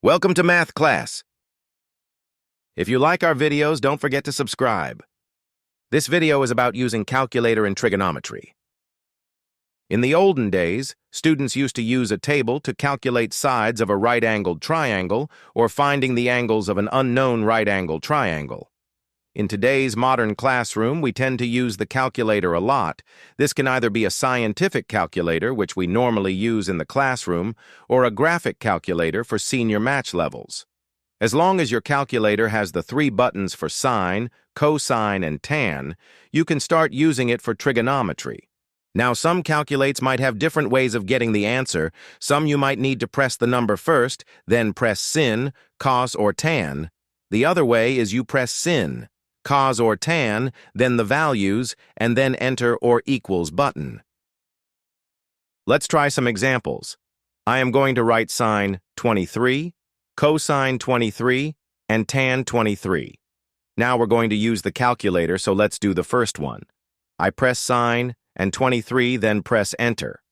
Welcome to math class. If you like our videos, don't forget to subscribe. This video is about using calculator in trigonometry. In the olden days, students used to use a table to calculate sides of a right-angled triangle or finding the angles of an unknown right-angled triangle. In today's modern classroom, we tend to use the calculator a lot. This can either be a scientific calculator, which we normally use in the classroom, or a graphic calculator for senior match levels. As long as your calculator has the 3 buttons for sine, cosine, and tan, you can start using it for trigonometry. Now, some calculates might have different ways of getting the answer. Some you might need to press the number first, then press sin, cos, or tan. The other way is you press sin, cos or tan, then the values, and then enter or equals button. Let's try some examples. I am going to write sine 23, cosine 23, and tan 23. Now we're going to use the calculator, so let's do the first one. I press sine and 23, then press enter.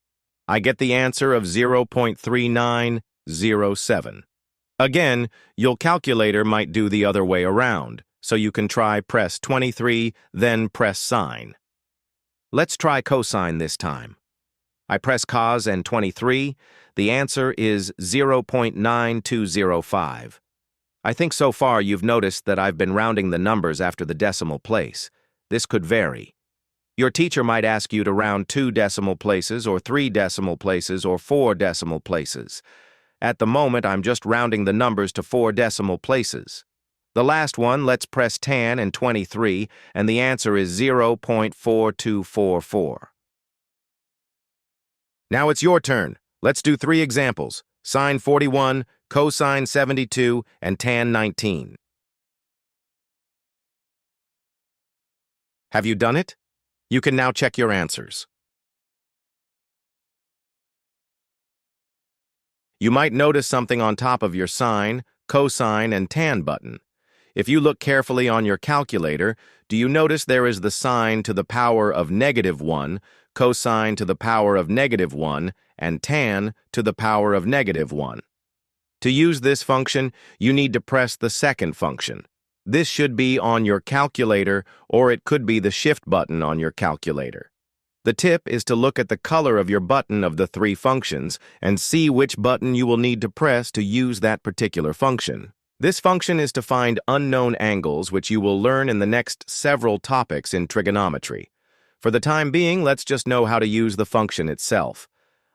I get the answer of 0.3907. Again, your calculator might do the other way around. So you can try press 23, then press sine. Let's try cosine this time. I press cos and 23. The answer is 0.9205. I think so far you've noticed that I've been rounding the numbers after the decimal place. This could vary. Your teacher might ask you to round 2 decimal places or 3 decimal places or 4 decimal places. At the moment, I'm just rounding the numbers to 4 decimal places. The last one, let's press tan and 23, and the answer is 0.4244. Now it's your turn. Let's do 3 examples: sine 41, cosine 72, and tan 19. Have you done it? You can now check your answers. You might notice something on top of your sine, cosine, and tan button. If you look carefully on your calculator, do you notice there is the sine to the power of -1, cosine to the power of -1, and tan to the power of -1? To use this function, you need to press the second function. This should be on your calculator, or it could be the shift button on your calculator. The tip is to look at the color of your button of the 3 functions and see which button you will need to press to use that particular function. This function is to find unknown angles, which you will learn in the next several topics in trigonometry. For the time being, let's just know how to use the function itself.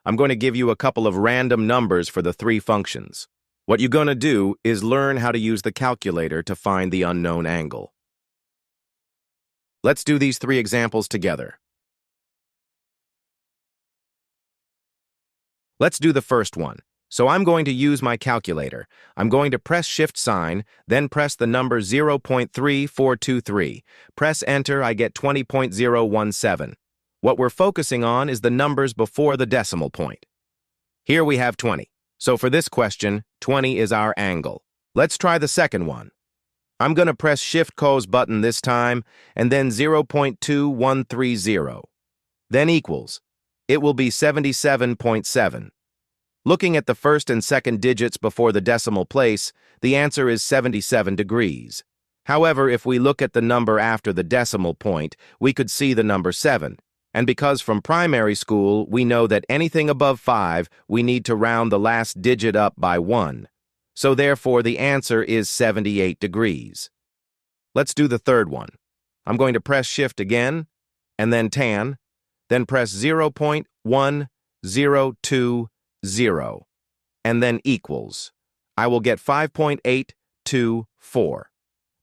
I'm going to give you a couple of random numbers for the 3 functions. What you're going to do is learn how to use the calculator to find the unknown angle. Let's do these 3 examples together. Let's do the first one. So I'm going to use my calculator. I'm going to press shift sign, then press the number 0.3423. Press enter, I get 20.017. What we're focusing on is the numbers before the decimal point. Here we have 20. So for this question, 20 is our angle. Let's try the second one. I'm going to press shift cos button this time, and then 0.2130. Then equals. It will be 77.7. Looking at the first and second digits before the decimal place, the answer is 77 degrees. However, if we look at the number after the decimal point, we could see the number 7. And because from primary school, we know that anything above 5, we need to round the last digit up by 1. So therefore, the answer is 78 degrees. Let's do the third one. I'm going to press shift again, and then tan, then press 0.1020, and then equals. I will get 5.824.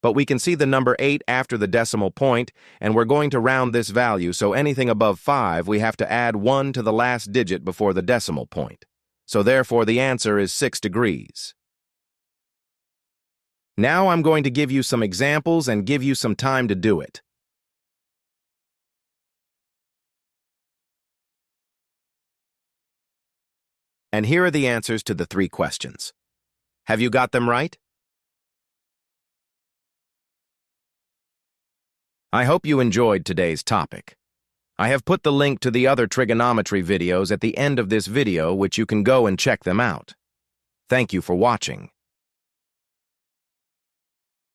But we can see the number 8 after the decimal point, and we're going to round this value, so anything above 5, we have to add 1 to the last digit before the decimal point. So therefore, the answer is 6 degrees. Now I'm going to give you some examples and give you some time to do it. And here are the answers to the 3 questions. Have you got them right? I hope you enjoyed today's topic. I have put the link to the other trigonometry videos at the end of this video, which you can go and check them out. Thank you for watching.